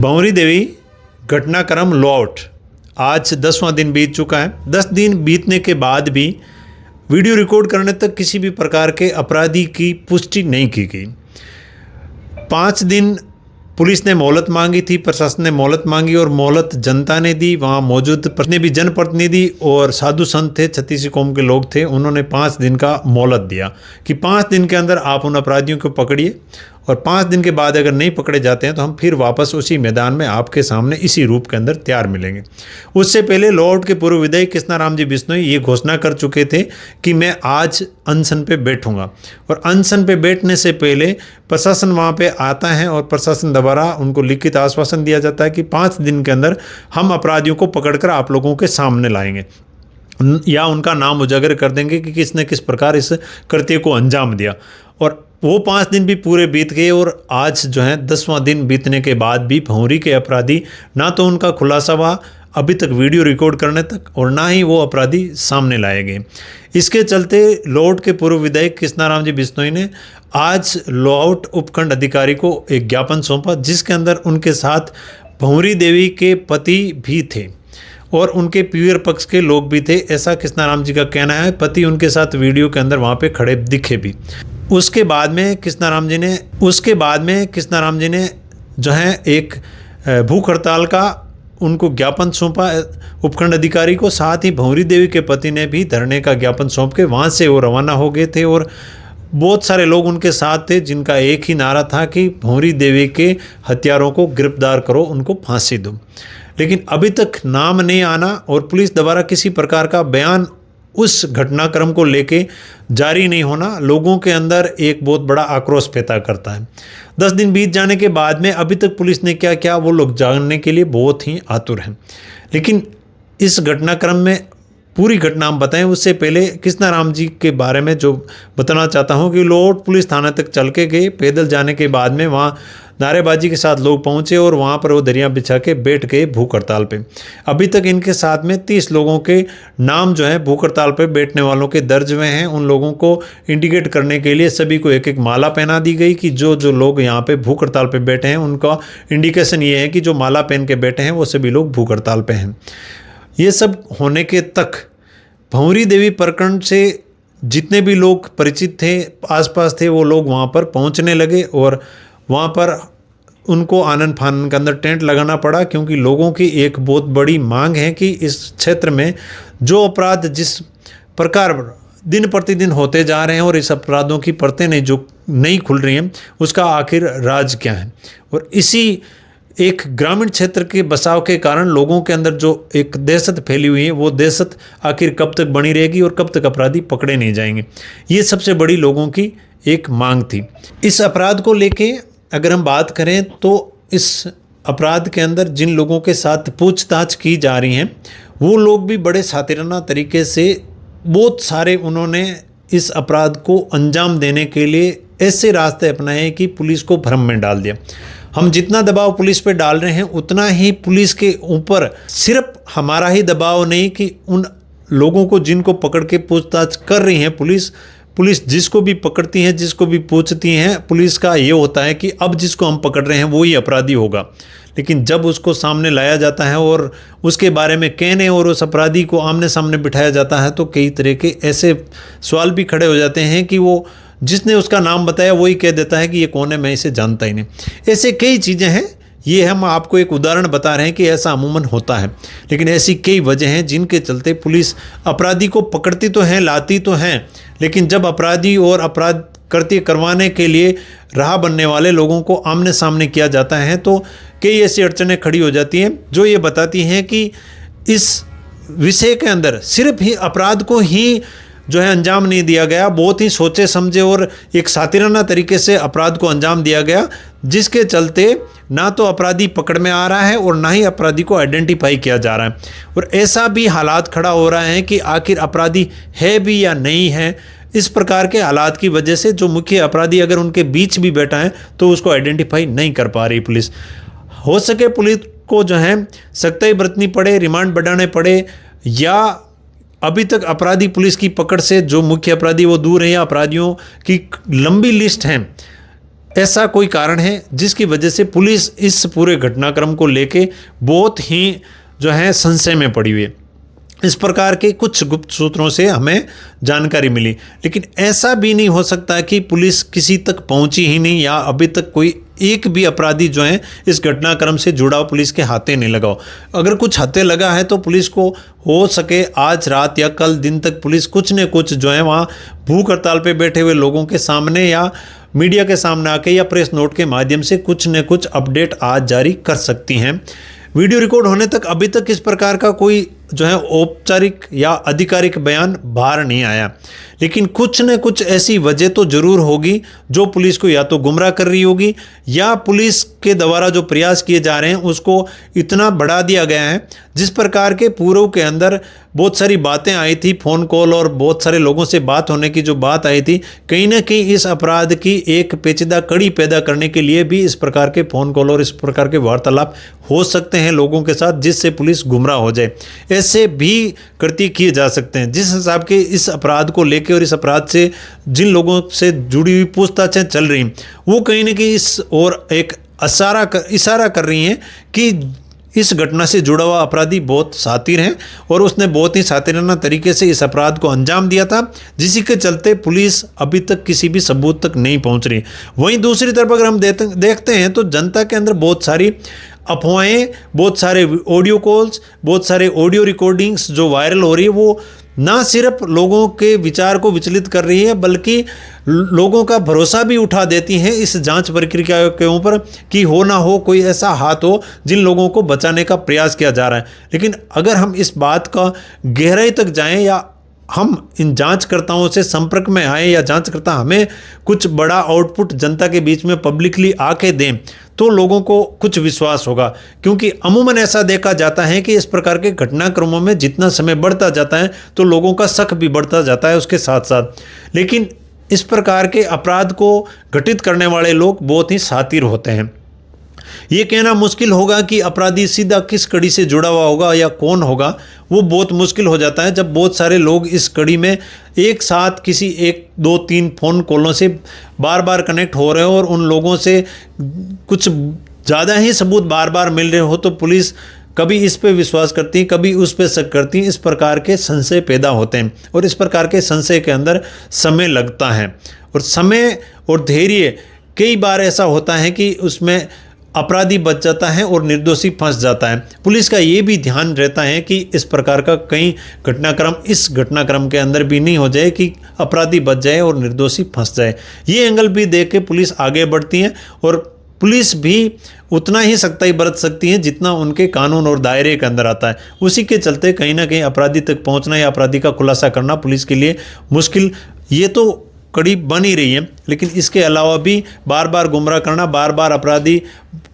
भंवरी देवी घटनाक्रम लॉट आज 10वां दिन बीत चुका है। 10 दिन बीतने के बाद भी वीडियो रिकॉर्ड करने तक किसी भी प्रकार के अपराधी की पुष्टि नहीं की गई। 5 दिन पुलिस ने मोहलत मांगी थी, प्रशासन ने मोहलत मांगी और मोहलत जनता ने दी। वहाँ मौजूद जितने भी जनप्रतिनिधि और साधु संत थे, छत्तीसी कौम के लोग थे, उन्होंने 5 दिन का मोहलत दिया कि 5 दिन के अंदर आप उन अपराधियों को पकड़िए और 5 दिन के बाद अगर नहीं पकड़े जाते हैं तो हम फिर वापस उसी मैदान में आपके सामने इसी रूप के अंदर तैयार मिलेंगे। उससे पहले लॉर्ड के पूर्व विधायक कृष्णाराम जी बिश्नोई ये घोषणा कर चुके थे कि मैं आज अनशन पे बैठूंगा और अनशन पे बैठने से पहले प्रशासन वहाँ पे आता है और प्रशासन द्वारा उनको लिखित आश्वासन दिया जाता है कि 5 दिन के अंदर हम अपराधियों को पकड़कर आप लोगों के सामने लाएंगे या उनका नाम उजागर कर देंगे कि किसने किस प्रकार इस कृत्य को अंजाम दिया। और वो 5 दिन भी पूरे बीत गए और आज जो है 10वां दिन बीतने के बाद भी भंवरी के अपराधी ना तो उनका खुलासा हुआ अभी तक वीडियो रिकॉर्ड करने तक और ना ही वो अपराधी सामने लाए गए। इसके चलते लॉर्ड के पूर्व विधायक कृष्णाराम जी बिश्नोई ने आज लॉर्ड उपखंड अधिकारी को एक ज्ञापन सौंपा जिसके अंदर उनके साथ भंवरी देवी के पति भी थे और उनके पीयर पक्ष के लोग भी थे, ऐसा कृष्णाराम जी का कहना है। पति उनके साथ वीडियो के अंदर वहाँ पे खड़े दिखे भी। उसके बाद में कृष्णाराम जी ने जो है एक भूख हड़ताल का उनको ज्ञापन सौंपा उपखंड अधिकारी को। साथ ही भंवरी देवी के पति ने भी धरने का ज्ञापन सौंप के वहाँ से वो रवाना हो गए थे और बहुत सारे लोग उनके साथ थे जिनका एक ही नारा था कि भंवरी देवी के हत्यारों को गिरफ्तार करो, उनको फांसी दो। लेकिन अभी तक नाम नहीं आना और पुलिस द्वारा किसी प्रकार का बयान उस घटनाक्रम को लेके जारी नहीं होना लोगों के अंदर एक बहुत बड़ा आक्रोश पैदा करता है। 10 दिन बीत जाने के बाद में अभी तक पुलिस ने क्या क्या वो लोग जानने के लिए बहुत ही आतुर हैं। लेकिन इस घटनाक्रम में पूरी घटना हम बताएं उससे पहले कृष्णाराम जी के बारे में जो बताना चाहता हूं कि लॉर्ड पुलिस थाना तक चल के गए। पैदल जाने के बाद में वहाँ नारेबाजी के साथ लोग पहुंचे और वहाँ पर वो दरिया बिछा के बैठ गए भूख हड़ताल पे। अभी तक इनके साथ में 30 लोगों के नाम जो है भूख हड़ताल पे बैठने वालों के दर्ज हुए हैं। उन लोगों को इंडिकेट करने के लिए सभी को एक एक माला पहना दी गई कि जो जो लोग यहाँ पे भूख हड़ताल पे बैठे हैं उनका इंडिकेशन ये है कि जो माला पहन के बैठे हैं वो सभी लोग भूख हड़ताल पे हैं। ये सब होने के तक भंवरी देवी प्रखंड से जितने भी लोग परिचित थे, आसपास थे, वो लोग वहाँ पर पहुँचने लगे और वहाँ पर उनको आनन फानन के अंदर टेंट लगाना पड़ा क्योंकि लोगों की एक बहुत बड़ी मांग है कि इस क्षेत्र में जो अपराध जिस प्रकार दिन प्रतिदिन होते जा रहे हैं और इस अपराधों की परतें नहीं खुल रही हैं उसका आखिर राज क्या है। और इसी एक ग्रामीण क्षेत्र के बसाव के कारण लोगों के अंदर जो एक दहशत फैली हुई है वो दहशत आखिर कब तक बनी रहेगी और कब तक अपराधी पकड़े नहीं जाएंगे, ये सबसे बड़ी लोगों की एक मांग थी। इस अपराध को लेके अगर हम बात करें तो इस अपराध के अंदर जिन लोगों के साथ पूछताछ की जा रही हैं वो लोग भी बड़े शातिराना तरीके से बहुत सारे उन्होंने इस अपराध को अंजाम देने के लिए ऐसे रास्ते अपनाए कि पुलिस को भ्रम में डाल दिया। हम जितना दबाव पुलिस पे डाल रहे हैं उतना ही पुलिस के ऊपर सिर्फ हमारा ही दबाव नहीं कि उन लोगों को जिनको पकड़ के पूछताछ कर रही है पुलिस जिसको भी पकड़ती है, जिसको भी पूछती हैं, पुलिस का ये होता है कि अब जिसको हम पकड़ रहे हैं वो ही अपराधी होगा। लेकिन जब उसको सामने लाया जाता है और उसके बारे में कहने और उस अपराधी को आमने सामने बिठाया जाता है तो कई तरह के ऐसे सवाल भी खड़े हो जाते हैं कि वो जिसने उसका नाम बताया वही कह देता है कि ये कौन है, मैं इसे जानता ही नहीं। ऐसे कई चीज़ें हैं, ये हम आपको एक उदाहरण बता रहे हैं कि ऐसा अमूमन होता है। लेकिन ऐसी कई वजह हैं जिनके चलते पुलिस अपराधी को पकड़ती तो है, लाती तो हैं, लेकिन जब अपराधी और अपराध करवाने के लिए राह बनने वाले लोगों को आमने सामने किया जाता है तो कई ऐसी अड़चनें खड़ी हो जाती हैं जो ये बताती हैं कि इस विषय के अंदर सिर्फ ही अपराध को ही जो है अंजाम नहीं दिया गया, बहुत ही सोचे समझे और एक शातिराना तरीके से अपराध को अंजाम दिया गया जिसके चलते ना तो अपराधी पकड़ में आ रहा है और ना ही अपराधी को आइडेंटिफाई किया जा रहा है। और ऐसा भी हालात खड़ा हो रहा है कि आखिर अपराधी है भी या नहीं है। इस प्रकार के हालात की वजह से जो मुख्य अपराधी अगर उनके बीच भी बैठा है तो उसको आइडेंटिफाई नहीं कर पा रही पुलिस। हो सके पुलिस को जो है सख्ताई बरतनी पड़े, रिमांड बढ़ाने पड़े या अभी तक अपराधी पुलिस की पकड़ से जो मुख्य अपराधी वो दूर है या अपराधियों की लंबी लिस्ट है ऐसा कोई कारण है जिसकी वजह से पुलिस इस पूरे घटनाक्रम को लेके बहुत ही जो है संशय में पड़ी हुई है। इस प्रकार के कुछ गुप्त सूत्रों से हमें जानकारी मिली, लेकिन ऐसा भी नहीं हो सकता कि पुलिस किसी तक पहुंची ही नहीं या अभी तक कोई एक भी अपराधी जो है इस घटनाक्रम से जुड़ा हुआ पुलिस के हाथे नहीं लगा हो। अगर कुछ हाथे लगा है तो पुलिस को हो सके आज रात या कल दिन तक पुलिस कुछ न कुछ जो है वहाँ भूख हड़ताल पे बैठे हुए लोगों के सामने या मीडिया के सामने आके या प्रेस नोट के माध्यम से कुछ न कुछ अपडेट आज जारी कर सकती हैं। वीडियो रिकॉर्ड होने तक अभी तक इस प्रकार का कोई जो है औपचारिक या आधिकारिक बयान बाहर नहीं आया, लेकिन कुछ न कुछ ऐसी वजह तो जरूर होगी जो पुलिस को या तो गुमराह कर रही होगी या पुलिस के द्वारा जो प्रयास किए जा रहे हैं उसको इतना बढ़ा दिया गया है। जिस प्रकार के पूर्व के अंदर बहुत सारी बातें आई थी, फ़ोन कॉल और बहुत सारे लोगों से बात होने की जो बात आई थी, कहीं ना कहीं इस अपराध की एक पेचीदा कड़ी पैदा करने के लिए भी इस प्रकार के फ़ोन कॉल और इस प्रकार के वार्तालाप हो सकते हैं लोगों के साथ, जिससे पुलिस गुमराह हो जाए। ऐसे भी कृत्य किए जा सकते हैं। जिस हिसाब के इस अपराध को लेकर और इस अपराध से जिन लोगों से जुड़ी हुई पूछताछें चल रही वो कहीं ना कहीं इस और एक इशारा कर रही हैं कि इस घटना से जुड़ा हुआ अपराधी बहुत शातिर हैं और उसने बहुत ही शातिराना तरीके से इस अपराध को अंजाम दिया था, जिसी के चलते पुलिस अभी तक किसी भी सबूत तक नहीं पहुंच रही। वहीं दूसरी तरफ अगर हम देखते हैं तो जनता के अंदर बहुत सारी अफवाहें, बहुत सारे ऑडियो कॉल्स, बहुत सारे ऑडियो रिकॉर्डिंग्स जो वायरल हो रही है वो ना सिर्फ लोगों के विचार को विचलित कर रही है बल्कि लोगों का भरोसा भी उठा देती हैं इस जांच प्रक्रिया के ऊपर कि हो ना हो कोई ऐसा हाथ हो जिन लोगों को बचाने का प्रयास किया जा रहा है। लेकिन अगर हम इस बात का गहराई तक जाएं या हम इन जांचकर्ताओं से संपर्क में आए या जांचकर्ता हमें कुछ बड़ा आउटपुट जनता के बीच में पब्लिकली आके दें तो लोगों को कुछ विश्वास होगा, क्योंकि अमूमन ऐसा देखा जाता है कि इस प्रकार के घटनाक्रमों में जितना समय बढ़ता जाता है तो लोगों का शक भी बढ़ता जाता है उसके साथ साथ। लेकिन इस प्रकार के अपराध को घटित करने वाले लोग बहुत ही शातिर होते हैं। ये कहना मुश्किल होगा कि अपराधी सीधा किस कड़ी से जुड़ा हुआ होगा या कौन होगा, वो बहुत मुश्किल हो जाता है जब बहुत सारे लोग इस कड़ी में एक साथ किसी 1, 2, 3 फ़ोन कॉलों से बार बार कनेक्ट हो रहे हो और उन लोगों से कुछ ज़्यादा ही सबूत बार बार मिल रहे हो तो पुलिस कभी इस पे विश्वास करती है, कभी उस पे शक करती है। इस प्रकार के संशय पैदा होते हैं और इस प्रकार के संशय के अंदर समय लगता है और समय और धैर्य कई बार ऐसा होता है कि उसमें अपराधी बच जाता है और निर्दोषी फंस जाता है। पुलिस का ये भी ध्यान रहता है कि इस प्रकार का कई घटनाक्रम इस घटनाक्रम के अंदर भी नहीं हो जाए कि अपराधी बच जाए और निर्दोषी फंस जाए। ये एंगल भी देख के पुलिस आगे बढ़ती है और पुलिस भी उतना ही सख्ताई बरत सकती है जितना उनके कानून और दायरे के अंदर आता है। उसी के चलते कहीं ना कहीं अपराधी तक पहुंचना या अपराधी का खुलासा करना पुलिस के लिए मुश्किल ये तो कड़ी बन ही रही है, लेकिन इसके अलावा भी बार बार गुमराह करना, बार बार अपराधी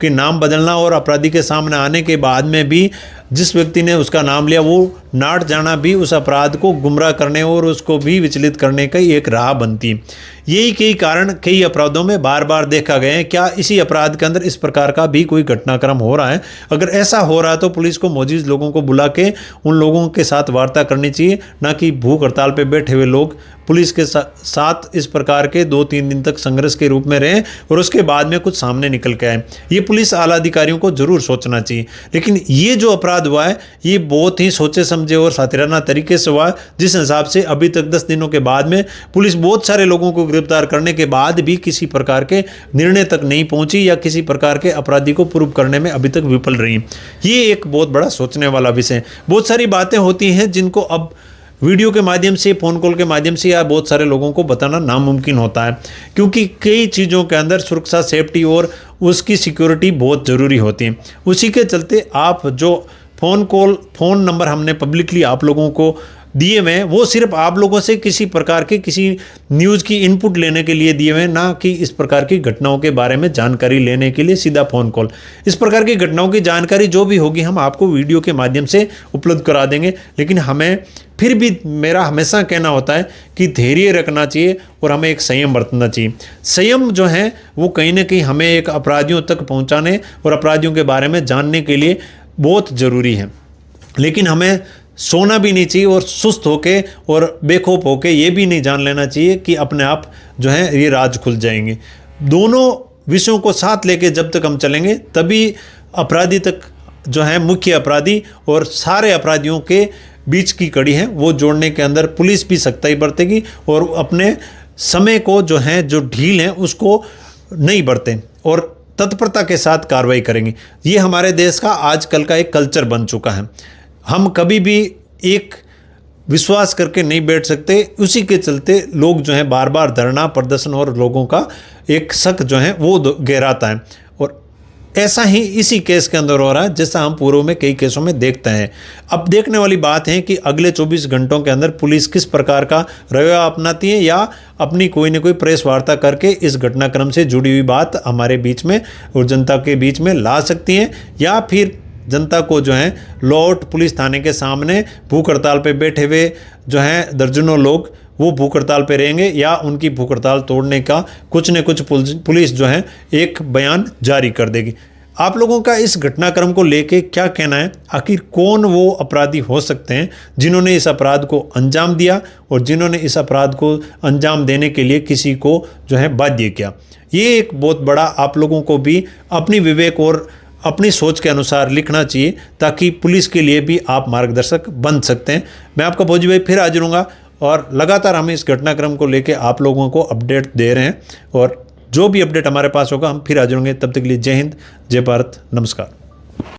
के नाम बदलना और अपराधी के सामने आने के बाद में भी जिस व्यक्ति ने उसका नाम लिया वो नाट जाना भी उस अपराध को गुमराह करने और उसको भी विचलित करने का एक राह बनती है। यही कई कारण कई अपराधों में बार बार देखा गया है। क्या इसी अपराध के अंदर इस प्रकार का भी कोई घटनाक्रम हो रहा है? अगर ऐसा हो रहा है तो पुलिस को मौजूद लोगों को बुला के उन लोगों के साथ वार्ता करनी चाहिए, ना कि भूख हड़ताल पर बैठे हुए लोग पुलिस के साथ इस प्रकार के 2-3 दिन तक संघर्ष के रूप में रहें और उसके बाद में कुछ सामने निकल के आए। ये पुलिस आला अधिकारियों को जरूर सोचना चाहिए। लेकिन ये जो अपराध हुआ है ये बहुत ही सोचे समझे और शातिराना तरीके से हुआ, जिस हिसाब से अभी तक 10 दिनों के बाद में पुलिस बहुत सारे लोगों को गिरफ्तार करने के बाद भी किसी प्रकार के निर्णय तक नहीं पहुंची या किसी प्रकार के अपराधी को प्रूव करने में अभी तक विफल रही। ये एक बहुत बड़ा सोचने वाला विषय। बहुत सारी बातें होती हैं जिनको अब वीडियो के माध्यम से, फ़ोन कॉल के माध्यम से या बहुत सारे लोगों को बताना नामुमकिन होता है, क्योंकि कई चीज़ों के अंदर सुरक्षा, सेफ्टी और उसकी सिक्योरिटी बहुत ज़रूरी होती है। उसी के चलते आप जो फ़ोन नंबर हमने पब्लिकली आप लोगों को दिए हुए हैं वो सिर्फ आप लोगों से किसी प्रकार के किसी न्यूज़ की इनपुट लेने के लिए दिए हुए हैं, ना कि इस प्रकार की घटनाओं के बारे में जानकारी लेने के लिए सीधा फ़ोन कॉल। इस प्रकार की घटनाओं की जानकारी जो भी होगी हम आपको वीडियो के माध्यम से उपलब्ध करा देंगे, लेकिन हमें फिर भी मेरा हमेशा कहना होता है कि धैर्य रखना चाहिए और हमें एक संयम बरतना चाहिए। संयम जो है वो कहीं ना कहीं हमें एक अपराधियों तक पहुँचाने और अपराधियों के बारे में जानने के लिए बहुत ज़रूरी है। लेकिन हमें सोना भी नहीं चाहिए और सुस्त होके और बेखौफ होके ये भी नहीं जान लेना चाहिए कि अपने आप जो है ये राज खुल जाएंगे। दोनों विषयों को साथ लेके जब तक हम चलेंगे तभी अपराधी तक जो है मुख्य अपराधी और सारे अपराधियों के बीच की कड़ी है वो जोड़ने के अंदर पुलिस भी सख्ताई बरतेगी और अपने समय को जो है जो ढील है उसको नहीं बरतें और तत्परता के साथ कार्रवाई करेंगे। ये हमारे देश का आजकल का एक कल्चर बन चुका है। हम कभी भी एक विश्वास करके नहीं बैठ सकते, उसी के चलते लोग जो है बार बार धरना प्रदर्शन और लोगों का एक शक जो है वो गहराता है। और ऐसा ही इसी केस के अंदर हो रहा है जैसा हम पूर्व में कई केसों में देखते हैं। अब देखने वाली बात है कि अगले 24 घंटों के अंदर पुलिस किस प्रकार का रवैया अपनाती है या अपनी कोई न कोई प्रेस वार्ता करके इस घटनाक्रम से जुड़ी हुई बात हमारे बीच में और जनता के बीच में ला सकती हैं, या फिर जनता को जो है लौट पुलिस थाने के सामने भूख हड़ताल पे बैठे हुए जो हैं दर्जनों लोग वो भूख हड़ताल पे रहेंगे या उनकी भूख हड़ताल तोड़ने का कुछ न कुछ पुलिस जो है एक बयान जारी कर देगी। आप लोगों का इस घटनाक्रम को लेके क्या कहना है? आखिर कौन वो अपराधी हो सकते हैं जिन्होंने इस अपराध को अंजाम दिया और जिन्होंने इस अपराध को अंजाम देने के लिए किसी को जो है बाध्य किया? ये एक बहुत बड़ा आप लोगों को भी अपनी विवेक और अपनी सोच के अनुसार लिखना चाहिए ताकि पुलिस के लिए भी आप मार्गदर्शक बन सकते हैं। मैं आपका फौजी भाई फिर हाजिर हूँगा और लगातार हम इस घटनाक्रम को लेकर आप लोगों को अपडेट दे रहे हैं और जो भी अपडेट हमारे पास होगा हम फिर हाजिर होंगे। तब तक के लिए जय हिंद, जय भारत, नमस्कार।